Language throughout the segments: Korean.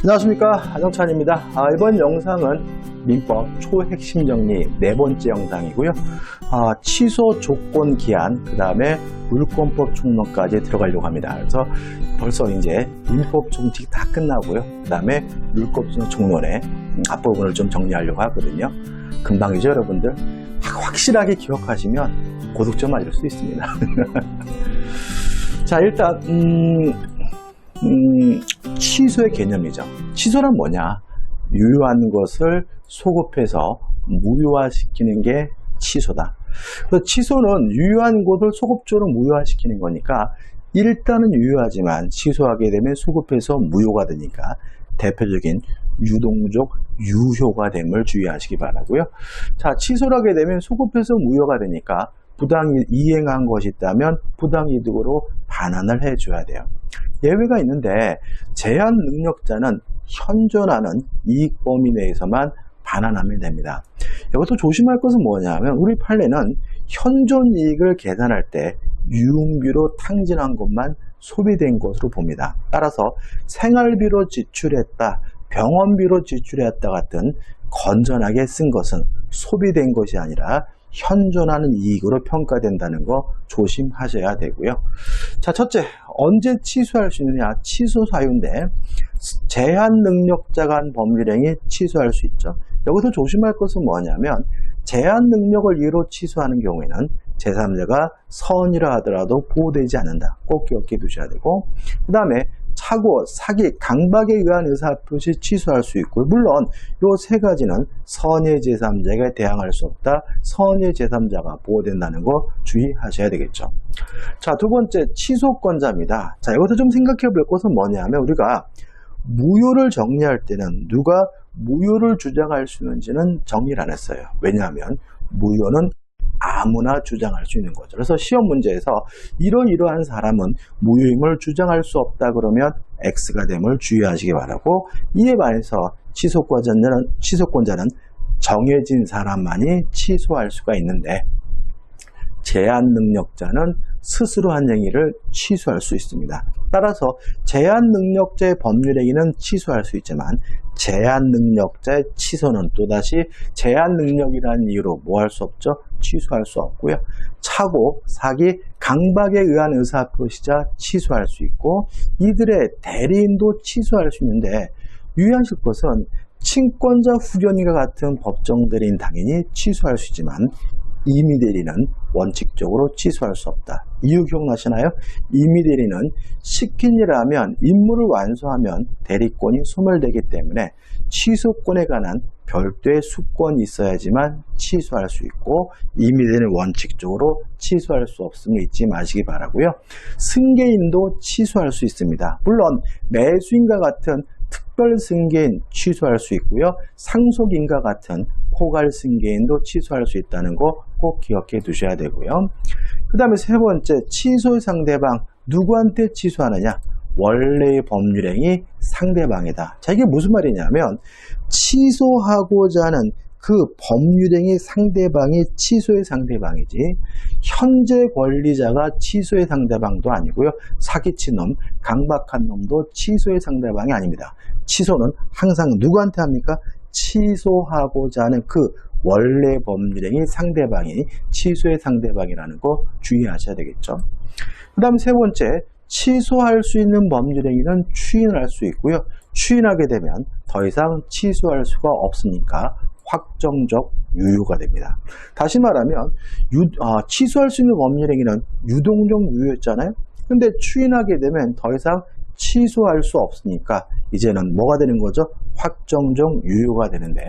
안녕하십니까, 안정찬입니다. 이번 영상은 민법 초핵심 정리 네 번째 영상이고요. 취소 조건 기한, 그 다음에 물권법 총론까지 들어가려고 합니다. 그래서 벌써 이제 민법 총칙 다 끝나고요. 그 다음에 물권법 총론의 앞부분을 좀 정리하려고 하거든요. 금방이죠, 여러분들. 확실하게 기억하시면 고득점 맞을 수 있습니다. 자, 일단 취소의 개념이죠. 취소란 뭐냐? 유효한 것을 소급해서 무효화시키는 게 취소다. 그래서 취소는 유효한 것을 소급적으로 무효화시키는 거니까 일단은 유효하지만 취소하게 되면 소급해서 무효가 되니까 대표적인 유동적 유효가 됨을 주의하시기 바라고요. 자, 취소를 하게 되면 소급해서 무효가 되니까 이행한 것이 있다면 부당이득으로 반환을 해줘야 돼요. 예외가 있는데 제한 능력자는 현존하는 이익 범위 내에서만 반환하면 됩니다. 이것도 조심할 것은 뭐냐면 우리 판례는 현존 이익을 계산할 때 유흥비로 탕진한 것만 소비된 것으로 봅니다. 따라서 생활비로 지출했다, 병원비로 지출했다 같은 건전하게 쓴 것은 소비된 것이 아니라 현존하는 이익으로 평가된다는 거 조심하셔야 되고요. 자, 첫째, 언제 취소할 수 있느냐? 취소 사유인데 제한 능력자가 한 법률행위 취소할 수 있죠. 여기서 조심할 것은 뭐냐면 제한 능력을 이유로 취소하는 경우에는 제3자가 선이라 하더라도 보호되지 않는다. 꼭 기억해 두셔야 되고, 그 다음에 착오, 사기, 강박에 의한 의사표시 취소할 수 있고요. 물론 이 세 가지는 선의 제3자에게 대항할 수 없다. 선의 제3자가 보호된다는 거 주의하셔야 되겠죠. 자, 두 번째, 취소권자입니다. 자, 이것도 좀 생각해 볼 것은 뭐냐면 우리가 무효를 정리할 때는 누가 무효를 주장할 수 있는지는 정리를 안 했어요. 왜냐하면 무효는 아무나 주장할 수 있는 거죠. 그래서 시험 문제에서 이러이러한 사람은 무효임을 주장할 수 없다 그러면 X가 됨을 주의하시기 바라고, 이에 반해서 취소권자는 정해진 사람만이 취소할 수가 있는데 제한 능력자는 스스로 한 행위를 취소할 수 있습니다. 따라서 제한 능력자의 법률행위는 취소할 수 있지만 제한 능력자의 취소는 또다시 제한 능력이라는 이유로 뭐 할 수 없죠? 취소할 수 없고요. 착오, 사기, 강박에 의한 의사표시자 취소할 수 있고 이들의 대리인도 취소할 수 있는데 유의하실 것은 친권자 후견인과 같은 법정 대리인 당연히 취소할 수 있지만 임의 대리는 원칙적으로 취소할 수 없다. 이유 기억나시나요? 임의 대리는 시킨 일을 하면 임무를 완수하면 대리권이 소멸되기 때문에 취소권에 관한 별도의 수권이 있어야지만 취소할 수 있고 임의 대리는 원칙적으로 취소할 수 없음을 잊지 마시기 바라고요. 승계인도 취소할 수 있습니다. 물론 매수인과 같은 특별 승계인 취소할 수 있고요. 상속인과 같은 포괄 승계인도 취소할 수 있다는 거 꼭 기억해 두셔야 되고요. 그 다음에 세 번째, 취소의 상대방 누구한테 취소하느냐? 원래의 법률행위 상대방이다. 자, 이게 무슨 말이냐면 취소하고자 하는 그 법률행위 상대방이 취소의 상대방이지 현재 권리자가 취소의 상대방도 아니고요. 사기친 놈, 강박한 놈도 취소의 상대방이 아닙니다. 취소는 항상 누구한테 합니까? 취소하고자 하는 그 원래 법률행위 상대방이 취소의 상대방이라는 거 주의하셔야 되겠죠. 그 다음 세 번째, 취소할 수 있는 법률행위는 추인할 수 있고요. 추인하게 되면 더 이상 취소할 수가 없으니까 확정적 유효가 됩니다. 다시 말하면 취소할 수 있는 법률행위는 유동적 유효였잖아요. 근데 추인하게 되면 더 이상 취소할 수 없으니까 이제는 뭐가 되는 거죠? 확정적 유효가 되는데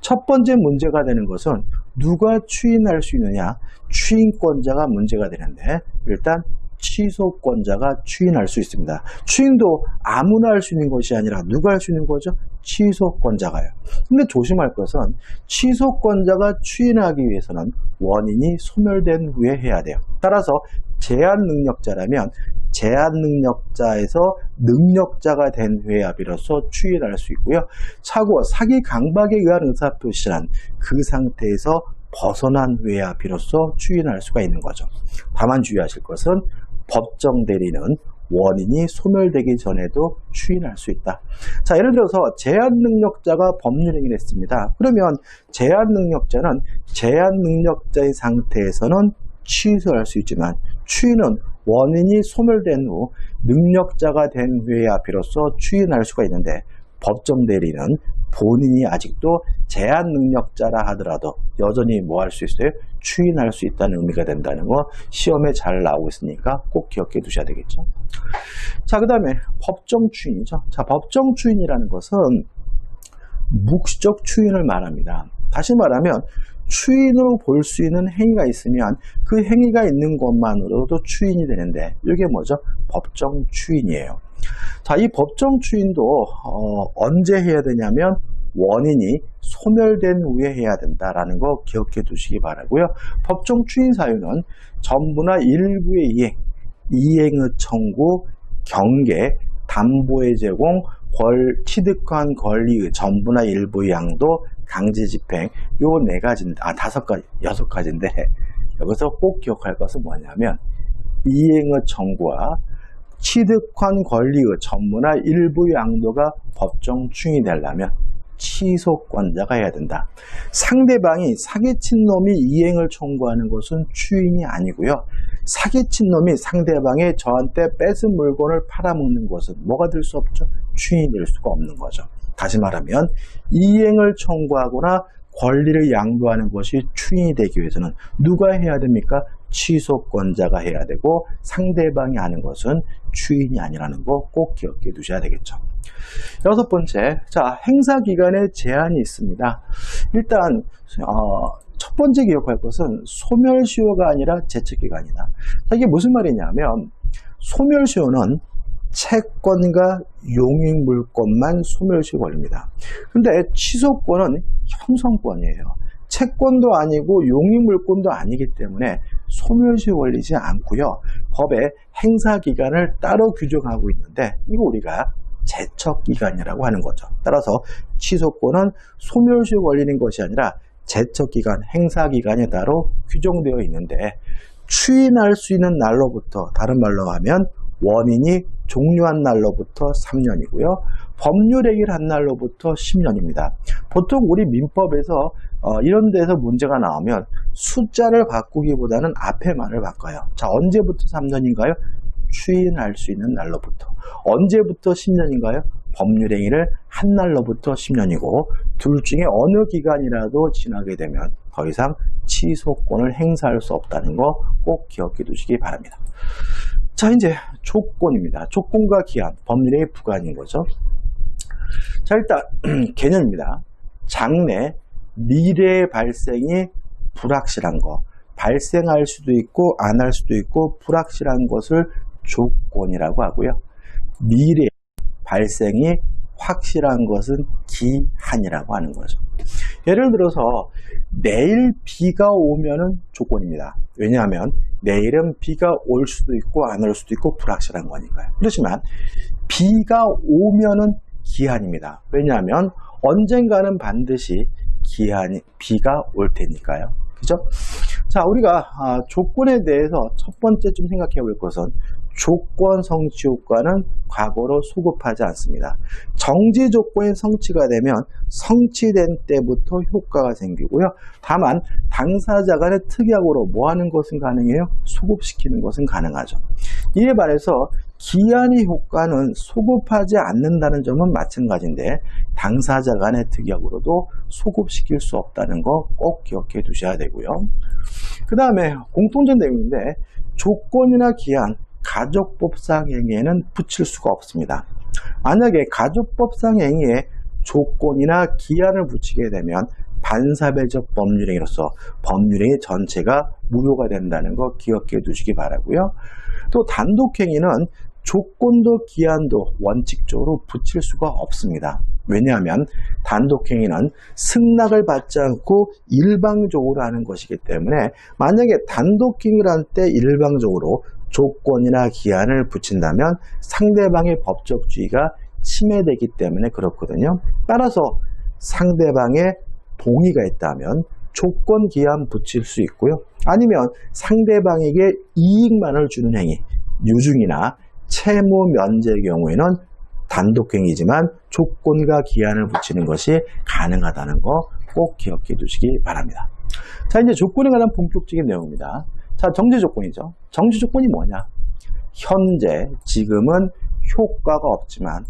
첫 번째 문제가 되는 것은 누가 추인할 수 있느냐? 추인권자가 문제가 되는데 일단 취소권자가 추인할 수 있습니다. 추인도 아무나 할 수 있는 것이 아니라 누가 할 수 있는 거죠? 취소권자가요. 근데 조심할 것은 취소권자가 추인하기 위해서는 원인이 소멸된 후에 해야 돼요. 따라서 제한 능력자라면 제한 능력자에서 능력자가 된 후에야 비로소 추인할 수 있고요. 착오, 사기, 강박에 의한 의사표시란 그 상태에서 벗어난 후에야 비로소 추인할 수가 있는 거죠. 다만 주의하실 것은 법정 대리는 원인이 소멸되기 전에도 추인할 수 있다. 자, 예를 들어서 제한 능력자가 법률행위를 했습니다. 그러면 제한 능력자는 제한 능력자의 상태에서는 취소할 수 있지만 추인은 원인이 소멸된 후 능력자가 된 후에야 비로소 추인할 수가 있는데 법정 대리는 본인이 아직도 제한 능력자라 하더라도 여전히 뭐 할 수 있어요? 추인할 수 있다는 의미가 된다는 거 시험에 잘 나오고 있으니까 꼭 기억해 두셔야 되겠죠. 자, 그 다음에 법정 추인이죠. 자, 법정 추인이라는 것은 묵시적 추인을 말합니다. 다시 말하면 추인으로 볼 수 있는 행위가 있으면 그 행위가 있는 것만으로도 추인이 되는데 이게 뭐죠? 법정 추인이에요. 자, 이 법정 추인도 언제 해야 되냐면 원인이 소멸된 후에 해야 된다라는 거 기억해 두시기 바라고요. 법정 추인 사유는 전부나 일부의 이행의 청구, 경계, 담보의 제공, 취득한 권리의 전부나 일부의 양도, 강제 집행, 요 4가지인데, 5가지, 6가지인데, 여기서 꼭 기억할 것은 뭐냐면, 이행의 청구와 취득한 권리의 전부나 일부의 양도가 법정 추인이 되려면 취소권자가 해야 된다. 상대방이 사기친 놈이 이행을 청구하는 것은 추인이 아니고요. 사기친 놈이 상대방이 저한테 뺏은 물건을 팔아먹는 것은 뭐가 될 수 없죠? 추인이 될 수가 없는 거죠. 다시 말하면 이행을 청구하거나 권리를 양도하는 것이 추인이 되기 위해서는 누가 해야 됩니까? 취소권자가 해야 되고 상대방이 하는 것은 추인이 아니라는 거 꼭 기억해 두셔야 되겠죠. 6번째, 자, 행사 기간에 제한이 있습니다. 일단 첫 번째 기억할 것은 소멸시효가 아니라 제척기간이다. 자, 이게 무슨 말이냐면 소멸시효는 채권과 용익물권만 소멸시효 걸립니다. 근데 취소권은 형성권이에요. 채권도 아니고 용익물권도 아니기 때문에 소멸시효 걸리지 않고요. 법에 행사기간을 따로 규정하고 있는데 이거 우리가 제척기간이라고 하는 거죠. 따라서 취소권은 소멸시효 걸리는 것이 아니라 제척기간, 행사기간에 따로 규정되어 있는데 추인할 수 있는 날로부터, 다른 말로 하면 원인이 종료한 날로부터 3년이고요. 법률행위를 한 날로부터 10년입니다. 보통 우리 민법에서 이런 데서 문제가 나오면 숫자를 바꾸기보다는 앞에 말을 바꿔요. 자, 언제부터 3년인가요? 추인할 수 있는 날로부터. 언제부터 10년인가요? 법률행위를 한 날로부터 10년이고 둘 중에 어느 기간이라도 지나게 되면 더 이상 취소권을 행사할 수 없다는 거 꼭 기억해 두시기 바랍니다. 자, 이제 조건입니다. 조건과 기한, 법률행위 부과인 거죠. 자, 일단 개념입니다. 장래, 미래의 발생이 불확실한 거, 발생할 수도 있고 안 할 수도 있고 불확실한 것을 조건이라고 하고요. 미래 발생이 확실한 것은 기한이라고 하는 거죠. 예를 들어서 내일 비가 오면은 조건입니다. 왜냐하면 내일은 비가 올 수도 있고 안 올 수도 있고 불확실한 거니까요. 그렇지만 비가 오면은 기한입니다. 왜냐하면 언젠가는 반드시 비가 올 테니까요. 그죠? 자, 우리가 조건에 대해서 첫 번째 좀 생각해 볼 것은 조건 성취 효과는 과거로 소급하지 않습니다. 정지 조건이 성취가 되면 성취된 때부터 효과가 생기고요. 다만 당사자 간의 특약으로 뭐 하는 것은 가능해요? 소급시키는 것은 가능하죠. 이에 반해서 기한의 효과는 소급하지 않는다는 점은 마찬가지인데 당사자 간의 특약으로도 소급시킬 수 없다는 거 꼭 기억해 두셔야 되고요. 그 다음에 공통된 내용인데 조건이나 기한, 가족법상 행위에는 붙일 수가 없습니다. 만약에 가족법상 행위에 조건이나 기한을 붙이게 되면 반사회적 법률행위로서 법률행위 전체가 무효가 된다는 거 기억해 두시기 바라고요. 또 단독행위는 조건도 기한도 원칙적으로 붙일 수가 없습니다. 왜냐하면 단독행위는 승낙을 받지 않고 일방적으로 하는 것이기 때문에 만약에 단독행위를 할 때 일방적으로 조건이나 기한을 붙인다면 상대방의 법적 주의가 침해되기 때문에 그렇거든요. 따라서 상대방의 동의가 있다면 조건, 기한 붙일 수 있고요. 아니면 상대방에게 이익만을 주는 행위, 유증이나 채무 면제의 경우에는 단독행위지만 조건과 기한을 붙이는 것이 가능하다는 거 꼭 기억해 두시기 바랍니다. 자, 이제 조건에 관한 본격적인 내용입니다. 자, 정지 조건이죠. 정지 조건이 뭐냐? 현재, 지금은 효과가 없지만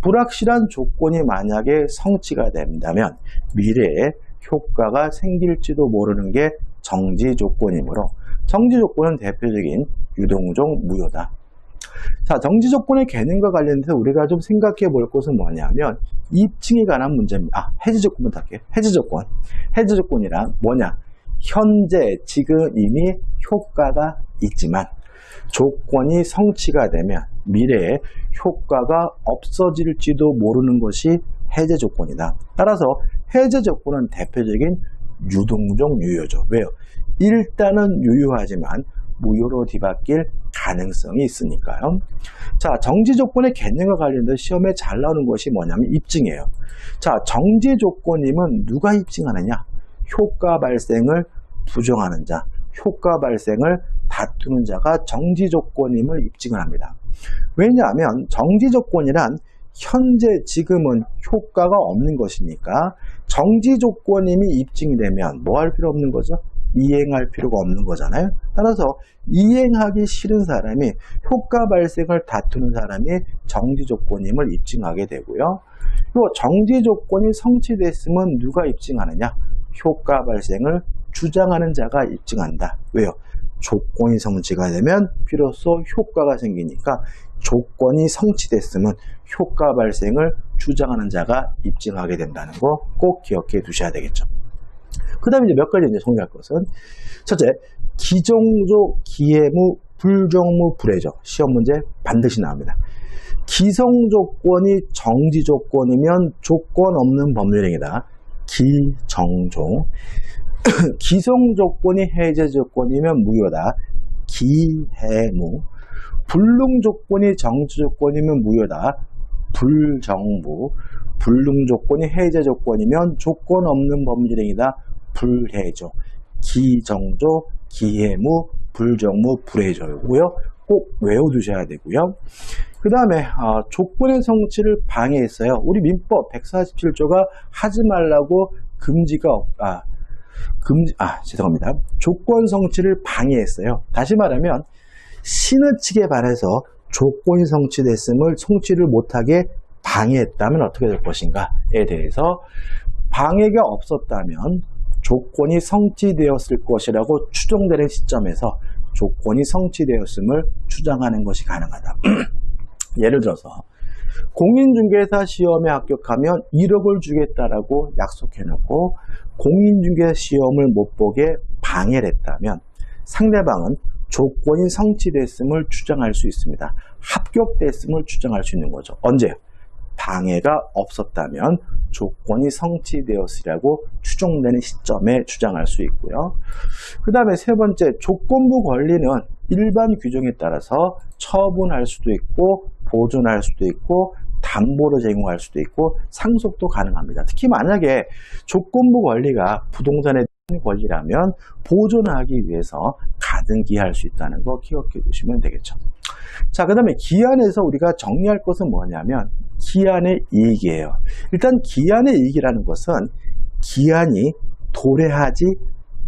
불확실한 조건이 만약에 성취가 된다면 미래에 효과가 생길지도 모르는 게 정지 조건이므로 정지 조건은 대표적인 유동종 무효다. 자, 정지 조건의 개념과 관련해서 우리가 좀 생각해 볼 것은 뭐냐면 입증에 관한 문제입니다. 해지 조건부터 할게요. 해지 조건. 해지 조건이란 뭐냐? 현재, 지금 이미 효과가 있지만 조건이 성취가 되면 미래에 효과가 없어질지도 모르는 것이 해제 조건이다. 따라서 해제 조건은 대표적인 유동종 유효죠. 왜요? 일단은 유효하지만 무효로 뒤바뀔 가능성이 있으니까요. 자, 정지 조건의 개념과 관련해서 시험에 잘 나오는 것이 뭐냐면 입증이에요. 자, 정지 조건이면 누가 입증하느냐? 효과 발생을 부정하는 자, 효과 발생을 다투는 자가 정지 조건임을 입증을 합니다. 왜냐하면 정지 조건이란 현재 지금은 효과가 없는 것이니까 정지 조건임이 입증이 되면 뭐 할 필요 없는 거죠? 이행할 필요가 없는 거잖아요. 따라서 이행하기 싫은 사람이 효과 발생을 다투는 사람이 정지 조건임을 입증하게 되고요. 또 정지 조건이 성취됐으면 누가 입증하느냐? 효과 발생을 주장하는 자가 입증한다. 왜요? 조건이 성취가 되면 비로소 효과가 생기니까 조건이 성취됐으면 효과 발생을 주장하는 자가 입증하게 된다는 거 꼭 기억해 두셔야 되겠죠. 그 다음에 이제 몇 가지 이제 정리할 것은 첫째, 기정조, 기해무, 불정무, 불해죠. 시험 문제 반드시 나옵니다. 기성 조건이 정지 조건이면 조건 없는 법률행위다. 기정조. 기성 조건이 해제 조건이면 무효다. 기해무. 불능 조건이 정지 조건이면 무효다. 불정무. 불능 조건이 해제 조건이면 조건 없는 법률행위다. 불해조. 기정조, 기해무, 불정무, 불해조고요. 꼭 외워두셔야 되고요. 그 다음에 조건의 성취를 방해했어요. 우리 민법 147조가 하지 말라고 죄송합니다. 조건 성취를 방해했어요. 다시 말하면 신의 측에 반해서 조건이 성취됐음을 성취를 못하게 방해했다면 어떻게 될 것인가에 대해서 방해가 없었다면 조건이 성취되었을 것이라고 추정되는 시점에서 조건이 성취되었음을 주장하는 것이 가능하다. 예를 들어서 공인중개사 시험에 합격하면 1억을 주겠다라고 약속해놓고 공인중개사 시험을 못 보게 방해를 했다면 상대방은 조건이 성취됐음을 주장할 수 있습니다. 합격됐음을 주장할 수 있는 거죠. 언제? 방해가 없었다면 조건이 성취되었으라고 추정되는 시점에 주장할 수 있고요. 그 다음에 세 번째, 조건부 권리는 일반 규정에 따라서 처분할 수도 있고 보존할 수도 있고 담보로 제공할 수도 있고 상속도 가능합니다. 특히 만약에 조건부 권리가 부동산의 권리라면 보존하기 위해서 가등기할 수 있다는 거 기억해 두시면 되겠죠. 자, 그 다음에 기한에서 우리가 정리할 것은 뭐냐면 기한의 이익이에요. 일단 기한의 이익이라는 것은 기한이 도래하지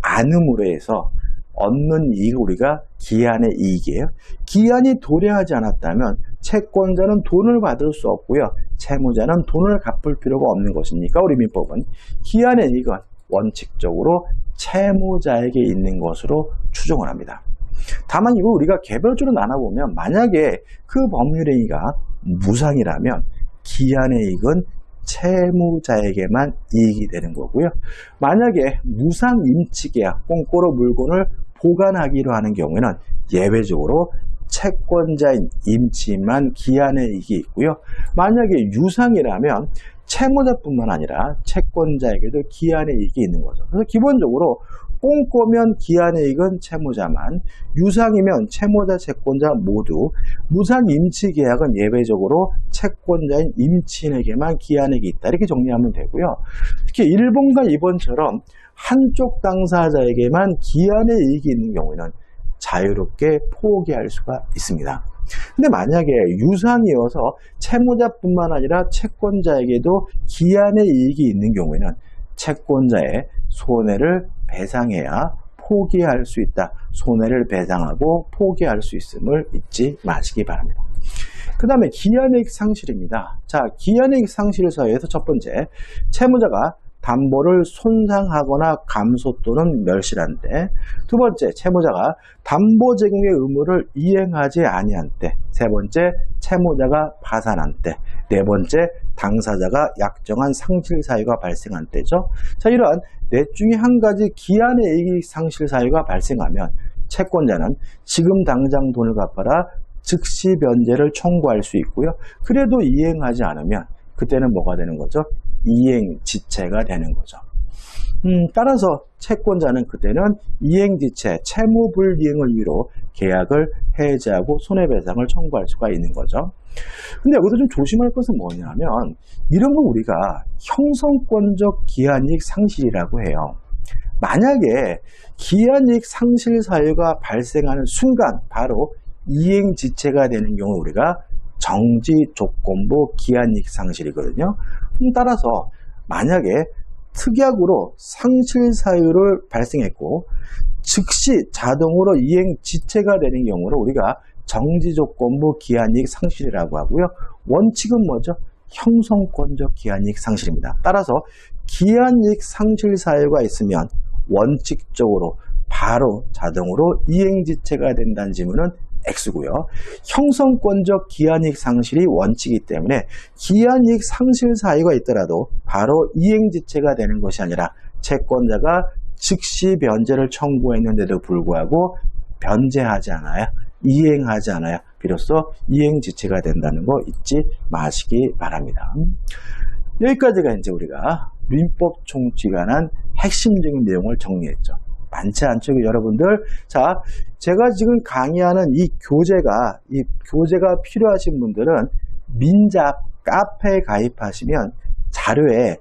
않음으로 해서 얻는 이익을 우리가 기한의 이익이에요. 기한이 도래하지 않았다면 채권자는 돈을 받을 수 없고요. 채무자는 돈을 갚을 필요가 없는 것이니까 우리 민법은 기한의 이익은 원칙적으로 채무자에게 있는 것으로 추정을 합니다. 다만 이거 우리가 개별적으로 나눠보면 만약에 그 법률행위가 무상이라면 기한의 이익은 채무자에게만 이익이 되는 거고요. 만약에 무상 임치계약, 꽁꼬로 물건을 보관하기로 하는 경우에는 예외적으로 채권자인 임치만 기한의 이익이 있고요. 만약에 유상이라면 채무자뿐만 아니라 채권자에게도 기한의 이익이 있는 거죠. 그래서 기본적으로 꽁꼬면 기한의 이익은 채무자만, 유상이면 채무자, 채권자 모두, 무상 임치 계약은 예외적으로 채권자인 임치인에게만 기한의 이익이 있다. 이렇게 정리하면 되고요. 특히 1번과 2번처럼 한쪽 당사자에게만 기한의 이익이 있는 경우에는 자유롭게 포기할 수가 있습니다. 근데 만약에 유상이어서 채무자뿐만 아니라 채권자에게도 기한의 이익이 있는 경우에는 채권자의 손해를 배상해야 포기할 수 있다. 손해를 배상하고 포기할 수 있음을 잊지 마시기 바랍니다. 그 다음에 기한이익 상실입니다. 자, 기한이익 상실서에서 첫 번째, 채무자가 담보를 손상하거나 감소 또는 멸실한 때, 두 번째, 채무자가 담보 제공의 의무를 이행하지 아니한 때, 세 번째, 채무자가 파산한 때, 네 번째, 당사자가 약정한 상실 사유가 발생한 때죠. 자, 이러한 넷 중에 한 가지 기한의 이익 상실 사유가 발생하면 채권자는 지금 당장 돈을 갚아라 즉시 변제를 청구할 수 있고요. 그래도 이행하지 않으면 그때는 뭐가 되는 거죠? 이행지체가 되는 거죠. 따라서 채권자는 그때는 이행지체, 채무불이행을 이유로 계약을 해지하고 손해배상을 청구할 수가 있는 거죠. 근데 여기서 좀 조심할 것은 뭐냐면 이런 거 우리가 형성권적 기한이익 상실이라고 해요. 만약에 기한이익 상실 사유가 발생하는 순간 바로 이행지체가 되는 경우 우리가 정지조건부 기한이익 상실이거든요. 따라서 만약에 특약으로 상실 사유를 발생했고 즉시 자동으로 이행지체가 되는 경우로 우리가 정지조건부 기한이익 상실이라고 하고요. 원칙은 뭐죠? 형성권적 기한이익 상실입니다. 따라서 기한이익 상실 사유가 있으면 원칙적으로 바로 자동으로 이행지체가 된다는 지문은 X고요. 형성권적 기한이익 상실이 원칙이기 때문에 기한이익 상실 사유가 있더라도 바로 이행지체가 되는 것이 아니라 채권자가 즉시 변제를 청구했는데도 불구하고 변제하지 않아야 이행하지 않아야 비로소 이행지체가 된다는 거 잊지 마시기 바랍니다. 여기까지가 이제 우리가 민법 총칙에 관한 핵심적인 내용을 정리했죠. 많지 않죠, 여러분들? 자, 제가 지금 강의하는 이 교재가 필요하신 분들은 민작 카페에 가입하시면 자료에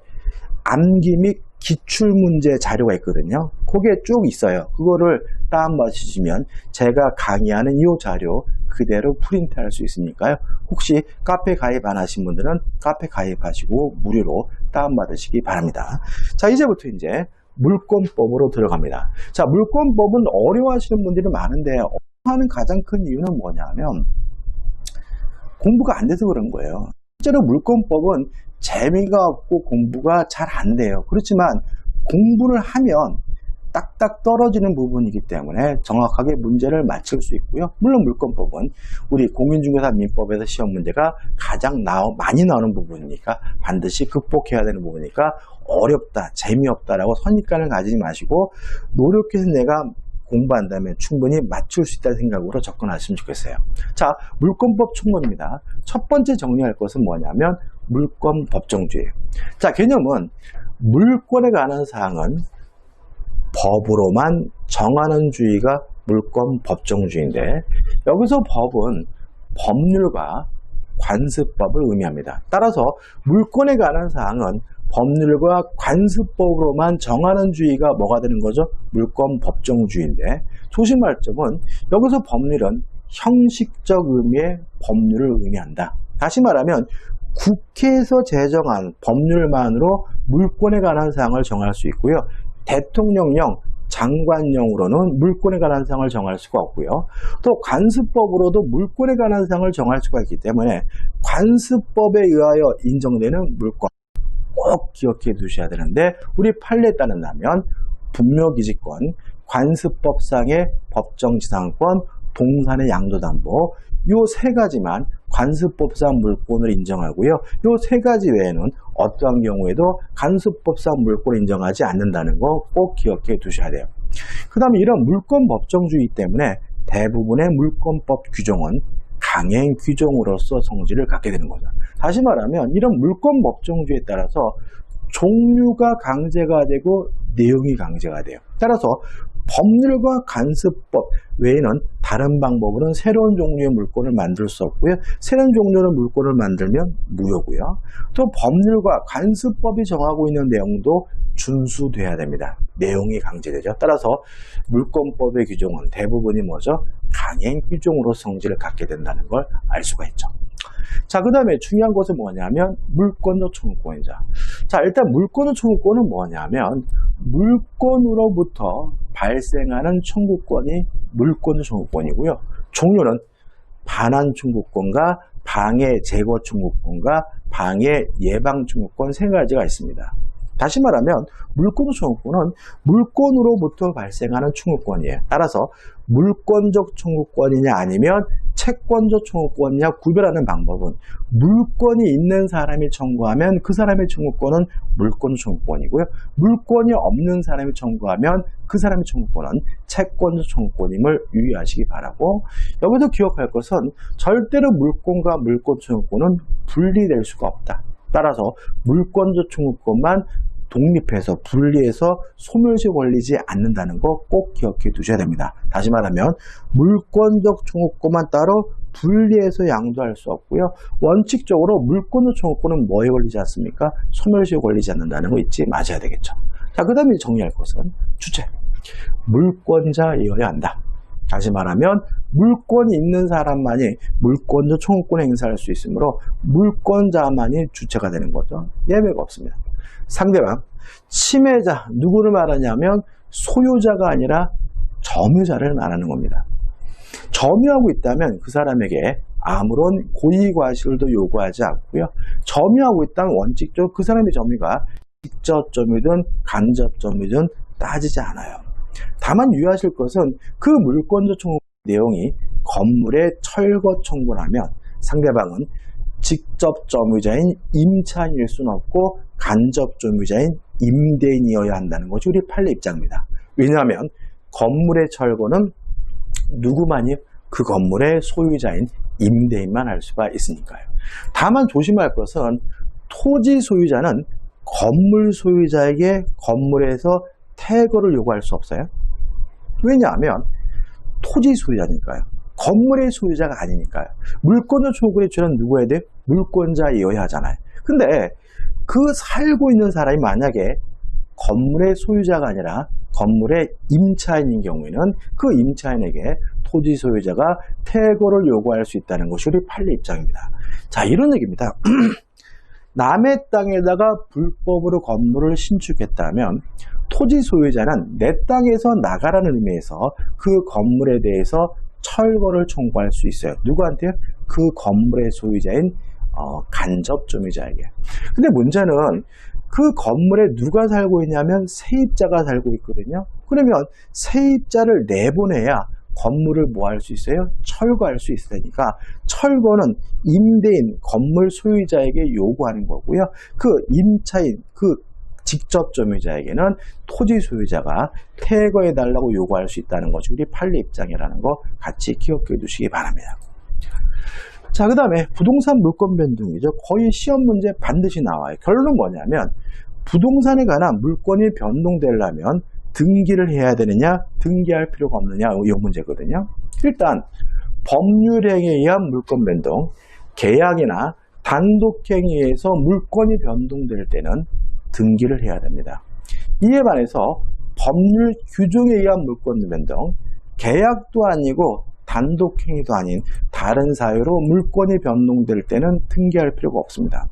암기 및 기출문제 자료가 있거든요. 그게 쭉 있어요. 그거를 다운받으시면 제가 강의하는 이 자료 그대로 프린트할 수 있으니까요. 혹시 카페 가입 안 하신 분들은 카페 가입하시고 무료로 다운받으시기 바랍니다. 자, 이제부터 이제 물권법으로 들어갑니다. 자, 물권법은 어려워하시는 분들이 많은데 어려워하는 가장 큰 이유는 뭐냐면 공부가 안 돼서 그런 거예요. 실제로 물권법은 재미가 없고 공부가 잘 안 돼요. 그렇지만 공부를 하면 딱딱 떨어지는 부분이기 때문에 정확하게 문제를 맞출 수 있고요. 물론 물권법은 우리 공인중개사 민법에서 시험 문제가 가장 많이 나오는 부분이니까 반드시 극복해야 되는 부분이니까 어렵다, 재미없다라고 선입관을 가지지 마시고 노력해서 내가 공부한다면 충분히 맞출 수 있다는 생각으로 접근하시면 좋겠어요. 자, 물권법 총론입니다. 첫 번째 정리할 것은 뭐냐면 물권 법정주의. 자, 개념은 물권에 관한 사항은 법으로만 정하는 주의가 물권 법정주의인데 여기서 법은 법률과 관습법을 의미합니다. 따라서 물권에 관한 사항은 법률과 관습법으로만 정하는 주의가 뭐가 되는 거죠? 물권 법정주의인데 조심할 점은 여기서 법률은 형식적 의미의 법률을 의미한다. 다시 말하면 국회에서 제정한 법률만으로 물권에 관한 사항을 정할 수 있고요. 대통령령, 장관령으로는 물권에 관한 사항을 정할 수가 없고요. 또 관습법으로도 물권에 관한 사항을 정할 수가 있기 때문에 관습법에 의하여 인정되는 물권 꼭 기억해 두셔야 되는데 우리 판례에 따른다면 분묘기지권, 관습법상의 법정지상권, 동산의 양도담보 요 세 가지만 관습법상 물권을 인정하고요. 요 세 가지 외에는 어떠한 경우에도 관습법상 물권을 인정하지 않는다는 거 꼭 기억해 두셔야 돼요. 그 다음에 이런 물권 법정주의 때문에 대부분의 물권법 규정은 강행 규정으로서 성질을 갖게 되는 거죠. 다시 말하면 이런 물권 법정주의에 따라서 종류가 강제가 되고 내용이 강제가 돼요. 따라서 법률과 관습법 외에는 다른 방법으로는 새로운 종류의 물권을 만들 수 없고요. 새로운 종류의 물권을 만들면 무효고요. 또 법률과 관습법이 정하고 있는 내용도 준수돼야 됩니다. 내용이 강제되죠. 따라서 물권법의 규정은 대부분이 뭐죠? 강행 규정으로 성질을 갖게 된다는 걸 알 수가 있죠. 자, 그 다음에 중요한 것은 뭐냐면 물권적 청구권이죠. 자, 일단 물권적 청구권은 뭐냐면 물권으로부터 발생하는 청구권이 물권적 청구권이고요. 종류는 반환 청구권과 방해 제거 청구권과 방해 예방 청구권 세 가지가 있습니다. 다시 말하면 물권적 청구권은 물권으로부터 발생하는 청구권이에요. 따라서 물권적 청구권이냐 아니면 채권적 청구권이냐 구별하는 방법은 물권이 있는 사람이 청구하면 그 사람의 청구권은 물권적 청구권이고요. 물권이 없는 사람이 청구하면 그 사람의 청구권은 채권적 청구권임을 유의하시기 바라고, 여기서 기억할 것은 절대로 물권과 물권 청구권은 분리될 수가 없다. 따라서 물권적 청구권만 독립해서 분리해서 소멸시 걸리지 않는다는 거 꼭 기억해 두셔야 됩니다. 다시 말하면 물권적 청구권만 따로 분리해서 양도할 수 없고요. 원칙적으로 물권적 청구권은 뭐에 걸리지 않습니까? 소멸시에 걸리지 않는다는 거 잊지 마셔야 되겠죠. 자, 그 다음에 정리할 것은 주체. 물권자이어야 한다. 다시 말하면 물권이 있는 사람만이 물권적 청구권 행사할 수 있으므로 물권자만이 주체가 되는 거죠. 예외가 없습니다. 상대방, 침해자, 누구를 말하냐면 소유자가 아니라 점유자를 말하는 겁니다. 점유하고 있다면 그 사람에게 아무런 고의과실도 요구하지 않고요. 점유하고 있다면 원칙적으로 그 사람의 점유가 직접 점유든 간접 점유든 따지지 않아요. 다만 유의하실 것은 그 물권적 청구 내용이 건물의 철거 청구를 하면 상대방은 직접 점유자인 임차인일 수는 없고 간접 점유자인 임대인이어야 한다는 것이 우리 판례 입장입니다. 왜냐하면 건물의 철거는 누구만이 그 건물의 소유자인 임대인만 할 수가 있으니까요. 다만 조심할 것은 토지 소유자는 건물 소유자에게 건물에서 퇴거를 요구할 수 없어요. 왜냐하면 토지 소유자니까요. 건물의 소유자가 아니니까요. 물권적 청구권의 주는 누구에 대해 물권자이어야 하잖아요. 근데 그 살고 있는 사람이 만약에 건물의 소유자가 아니라 건물의 임차인인 경우에는 그 임차인에게 토지 소유자가 퇴거를 요구할 수 있다는 것이 우리 판례 입장입니다. 자, 이런 얘기입니다. 남의 땅에다가 불법으로 건물을 신축했다면 토지 소유자는 내 땅에서 나가라는 의미에서 그 건물에 대해서 철거를 청구할 수 있어요. 누구한테요? 그 건물의 소유자인 간접 점유자에게. 근데 문제는 그 건물에 누가 살고 있냐면 세입자가 살고 있거든요. 그러면 세입자를 내보내야 건물을 뭐 할 수 있어요? 철거할 수 있으니까 철거는 임대인, 건물 소유자에게 요구하는 거고요. 그 임차인, 그 직접 점유자에게는 토지 소유자가 퇴거해달라고 요구할 수 있다는 것이 우리 판례 입장이라는 거 같이 기억해 두시기 바랍니다. 자, 그 다음에 부동산 물권 변동이죠. 거의 시험 문제 반드시 나와요. 결론은 뭐냐면 부동산에 관한 물권이 변동되려면 등기를 해야 되느냐 등기할 필요가 없느냐 이 문제거든요. 일단 법률행위에 의한 물권 변동, 계약이나 단독행위에 의해서 물권이 변동될 때는 등기를 해야 됩니다. 이에 반해서 법률 규정에 의한 물권 변동, 계약도 아니고 단독행위도 아닌 다른 사유로 물권이 변동될 때는 등기할 필요가 없습니다.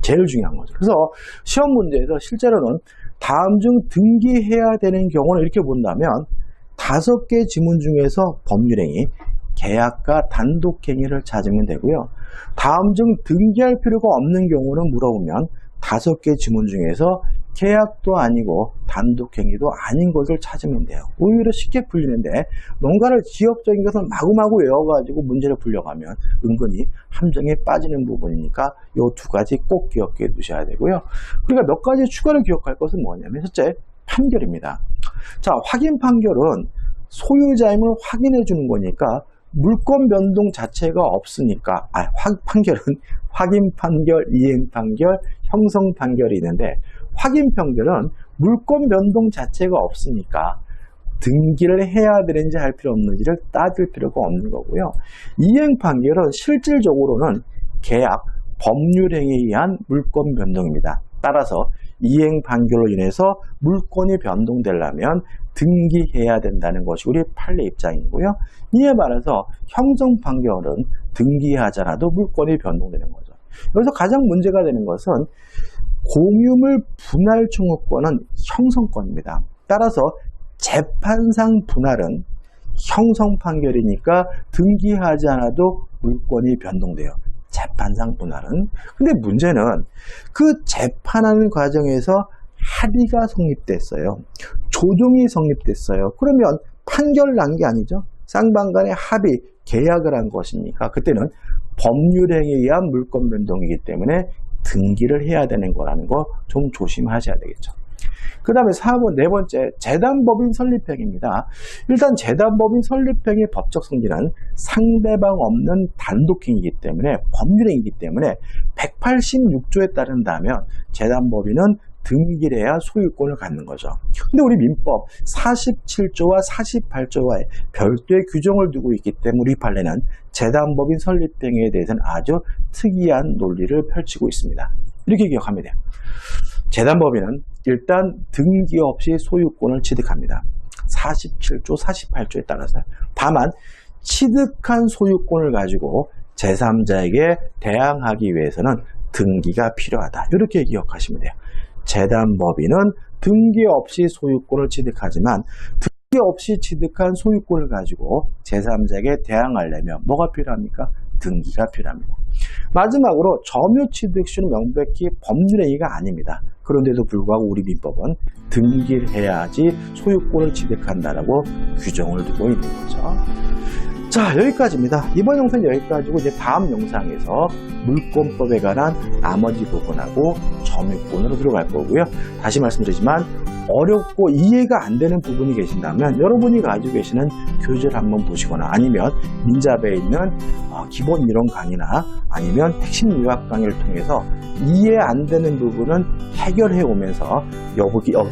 제일 중요한 거죠. 그래서 시험 문제에서 실제로는 다음 중 등기해야 되는 경우는 이렇게 본다면 5개 지문 중에서 법률행위, 계약과 단독행위를 찾으면 되고요. 다음 중 등기할 필요가 없는 경우는 물어보면 5개 지문 중에서 계약도 아니고 단독행위도 아닌 것을 찾으면 돼요. 오히려 쉽게 풀리는데 뭔가를 지역적인 것을 마구마구 외워가지고 문제를 풀려가면 은근히 함정에 빠지는 부분이니까 이 2가지 꼭 기억해 두셔야 되고요. 우리가 몇 가지 추가로 기억할 것은 뭐냐면 첫째, 판결입니다. 자, 확인 판결은 소유자임을 확인해 주는 거니까 물권 변동 자체가 없으니까 판결은 확인 판결, 이행 판결, 형성 판결이 있는데 확인 판결은 물권 변동 자체가 없으니까 등기를 해야 되는지 할 필요 없는지를 따질 필요가 없는 거고요. 이행 판결은 실질적으로는 계약, 법률행위에 의한 물권 변동입니다. 따라서 이행 판결로 인해서 물권이 변동되려면 등기해야 된다는 것이 우리 판례 입장이고요. 이에 반해서 형성 판결은 등기하잖아도 물권이 변동되는 거죠. 여기서 가장 문제가 되는 것은 공유물 분할 청구권은 형성권입니다. 따라서 재판상 분할은 형성 판결이니까 등기하지 않아도 물권이 변동돼요. 재판상 분할은. 근데 문제는 그 재판하는 과정에서 합의가 성립됐어요. 조정이 성립됐어요. 그러면 판결 난 게 아니죠. 쌍방간의 합의, 계약을 한 것이니까 그때는 법률행위에 의한 물권 변동이기 때문에 등기를 해야 되는 거라는 거 좀 조심하셔야 되겠죠. 그 다음에 4번, 네 번째, 재단법인 설립행위입니다. 일단 재단법인 설립행위의 법적 성질은 상대방 없는 단독행위이기 때문에, 법률행위이기 때문에 186조에 따른다면 재단법인은 등기를 해야 소유권을 갖는 거죠. 근데 우리 민법 47조와 48조와의 별도의 규정을 두고 있기 때문에 우리 판례는 재단법인 설립행위에 대해서는 아주 특이한 논리를 펼치고 있습니다. 이렇게 기억하면 돼요. 재단법인은 일단 등기 없이 소유권을 취득합니다. 47조, 48조에 따라서. 다만 취득한 소유권을 가지고 제3자에게 대항하기 위해서는 등기가 필요하다. 이렇게 기억하시면 돼요. 재단법인은 등기 없이 소유권을 취득하지만 등기 없이 취득한 소유권을 가지고 제3자에게 대항하려면 뭐가 필요합니까? 등기가 필요합니다. 마지막으로 점유 취득 시는 명백히 법률행위가 아닙니다. 그런데도 불구하고 우리 민법은 등기를 해야지 소유권을 취득한다라고 규정을 두고 있는 거죠. 자, 여기까지입니다. 이번 영상은 여기까지고 이제 다음 영상에서 물권법에 관한 나머지 부분하고 점유권으로 들어갈 거고요. 다시 말씀드리지만 어렵고 이해가 안 되는 부분이 계신다면 여러분이 가지고 계시는 교재를 한번 보시거나 아니면 민자배에 있는 기본 이론 강의나 아니면 핵심 요약 강의를 통해서 이해 안 되는 부분은 해결해 오면서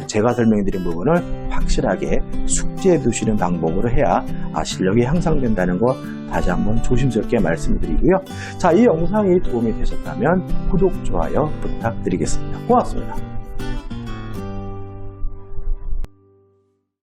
제가 설명드린 부분을 확실하게 숙지해 두시는 방법으로 해야 실력이 향상된다는 거 다시 한번 조심스럽게 말씀드리고요. 자, 이 영상이 도움이 되셨다면 구독, 좋아요 부탁드리겠습니다. 고맙습니다.